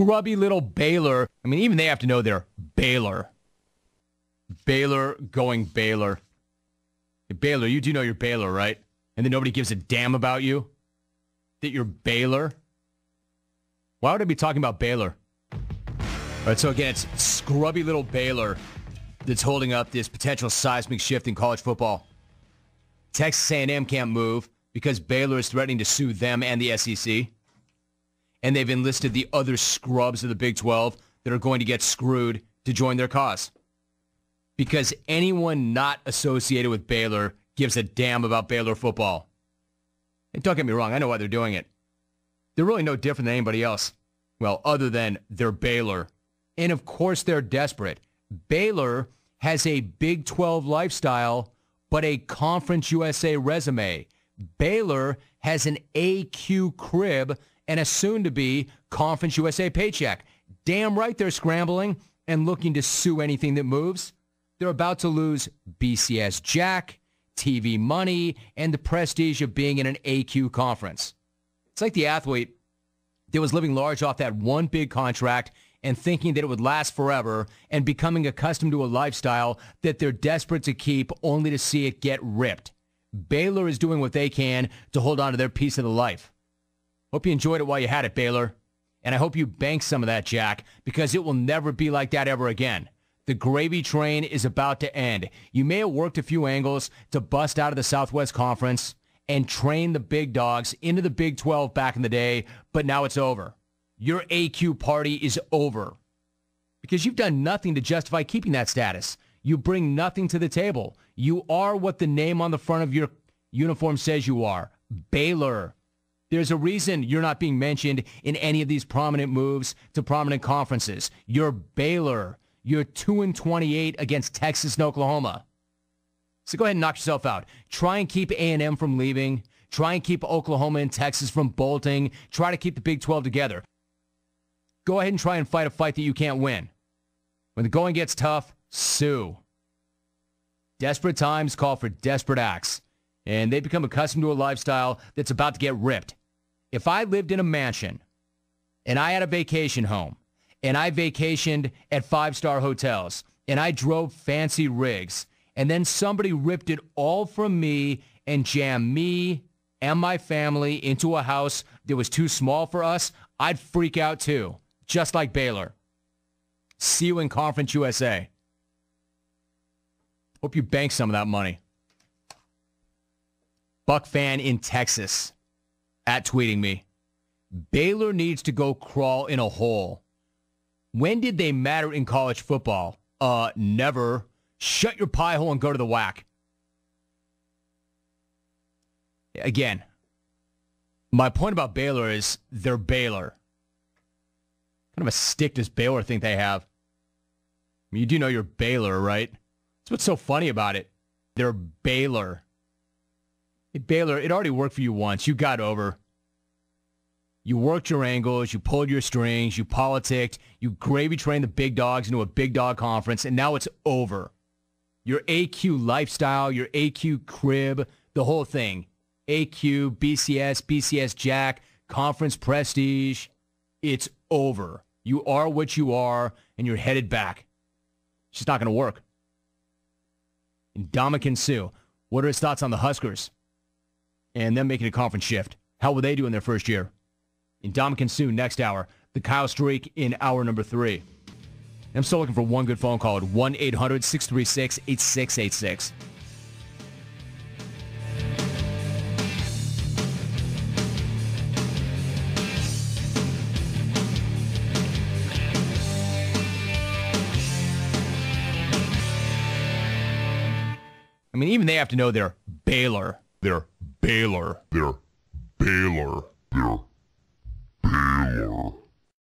scrubby little Baylor. I mean, even they have to know they're Baylor. Baylor going Baylor. Baylor, you do know you're Baylor, right? And then nobody gives a damn about you? That you're Baylor? Why would I be talking about Baylor? All right, so again, it's scrubby little Baylor that's holding up this potential seismic shift in college football. Texas A&M can't move because Baylor is threatening to sue them and the SEC. And they've enlisted the other scrubs of the Big 12 that are going to get screwed to join their cause. Because anyone not associated with Baylor gives a damn about Baylor football. And don't get me wrong, I know why they're doing it. They're really no different than anybody else. Well, other than they're Baylor. And of course they're desperate. Baylor has a Big 12 lifestyle, but a Conference USA resume. Baylor has an AQ crib and a soon-to-be Conference USA paycheck. Damn right they're scrambling and looking to sue anything that moves. They're about to lose BCS Jack, TV money, and the prestige of being in an AQ conference. It's like the athlete that was living large off that one big contract and thinking that it would last forever and becoming accustomed to a lifestyle that they're desperate to keep only to see it get ripped. Baylor is doing what they can to hold on to their piece of the life. Hope you enjoyed it while you had it, Baylor. And I hope you bank some of that, Jack, because it will never be like that ever again. The gravy train is about to end. You may have worked a few angles to bust out of the Southwest Conference and train the big dogs into the Big 12 back in the day, but now it's over. Your AQ party is over because you've done nothing to justify keeping that status. You bring nothing to the table. You are what the name on the front of your uniform says you are, Baylor. There's a reason you're not being mentioned in any of these prominent moves to prominent conferences. You're Baylor. You're 2-28 against Texas and Oklahoma. So go ahead and knock yourself out. Try and keep A&M from leaving. Try and keep Oklahoma and Texas from bolting. Try to keep the Big 12 together. Go ahead and try and fight a fight that you can't win. When the going gets tough, sue. Desperate times call for desperate acts. And they become accustomed to a lifestyle that's about to get ripped. If I lived in a mansion and I had a vacation home, and I vacationed at five-star hotels, and I drove fancy rigs, and then somebody ripped it all from me and jammed me and my family into a house that was too small for us, I'd freak out too, just like Baylor. See you in Conference USA. Hope you bank some of that money. Buck fan in Texas tweeting me. Baylor needs to go crawl in a hole. When did they matter in college football? Never. Shut your pie hole and go to the whack. Again, my point about Baylor is they're Baylor. What kind of a stick does Baylor think they have? I mean, you do know you're Baylor, right? That's what's so funny about it. They're Baylor. Hey, Baylor, it already worked for you once. You got over. You worked your angles, you pulled your strings, you politicked, you gravy trained the big dogs into a big dog conference, and now it's over. Your AQ lifestyle, your AQ crib, the whole thing. AQ, BCS, BCS Jack, conference prestige, it's over. You are what you are, and you're headed back. It's just not going to work. And Dominican Sue, what are his thoughts on the Huskers and them making a conference shift? How will they do in their first year? In Dominican Sue next hour, the Kyle Streak in hour number 3. I'm still looking for one good phone call at 1-800-636-8686. I mean, even they have to know they're Baylor. They're Baylor. They're Baylor. They're Baylor.